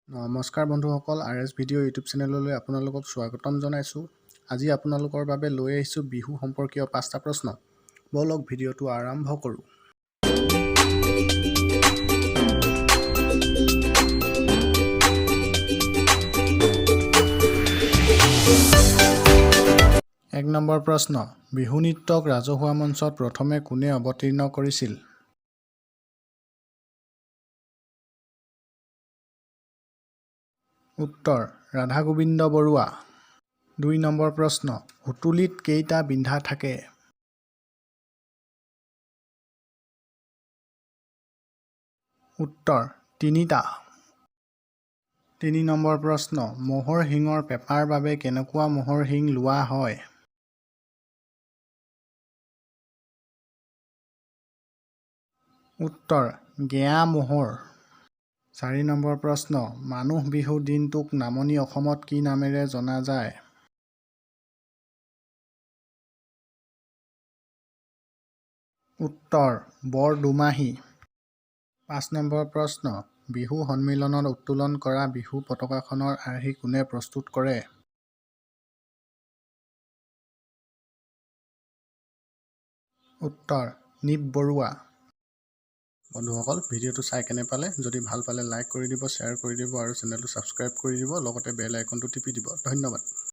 নমস্কাৰ বন্ধুসকল, RS video' YouTube চেনেললৈ আপোনালোকক স্বাগতম জনাইছোঁ। আজি আপোনালোকৰ বাবে লৈ আহিছোঁ বিহু সম্পৰ্কীয় 5টা প্ৰশ্ন। বলক ভিডিঅ'টো আৰম্ভ কৰোঁ। এক নম্বৰ প্ৰশ্ন, বিহু নৃত্যক ৰাজহুৱা মঞ্চত প্ৰথমে কোনে অৱতীৰ্ণ কৰিছিল? উত্তৰ, ৰাধা গোবিন্দ বৰুৱা। 2 নম্বৰ প্ৰশ্ন, সুতুলিত কেইটা বিন্ধা থাকে? উত্তৰ, 3টা। 3 নম্বৰ প্ৰশ্ন, ম'হৰ শিঙৰ পেপাৰ বাবে কেনেকুৱা ম'হৰ শিং লোৱা হয়? উত্তৰ, গেয়া ম'হৰ। 4 নম্বৰ প্ৰশ্ন, মানুহ বিহু দিনটোক নামনি অসমত কি নামেৰে জনা যায়? উত্তৰ, বৰদুমাহী। 5 নম্বৰ প্ৰশ্ন, বিহু সন্মিলনত উত্তোলন কৰা বিহু পতাকাখনৰ আৰ্হি কোনে প্ৰস্তুত কৰে? উত্তৰ, নিপ বৰুৱা। বন্ধুসকল, ভিডিঅ'টো চাই কেনে পালে? যদি ভাল পালে লাইক কৰি দিব, শ্বেয়াৰ কৰি দিব আৰু চেনেলটো ছাবস্ক্ৰাইব কৰি দিব, লগতে বেল আইকনটো টিপি দিব। ধন্যবাদ।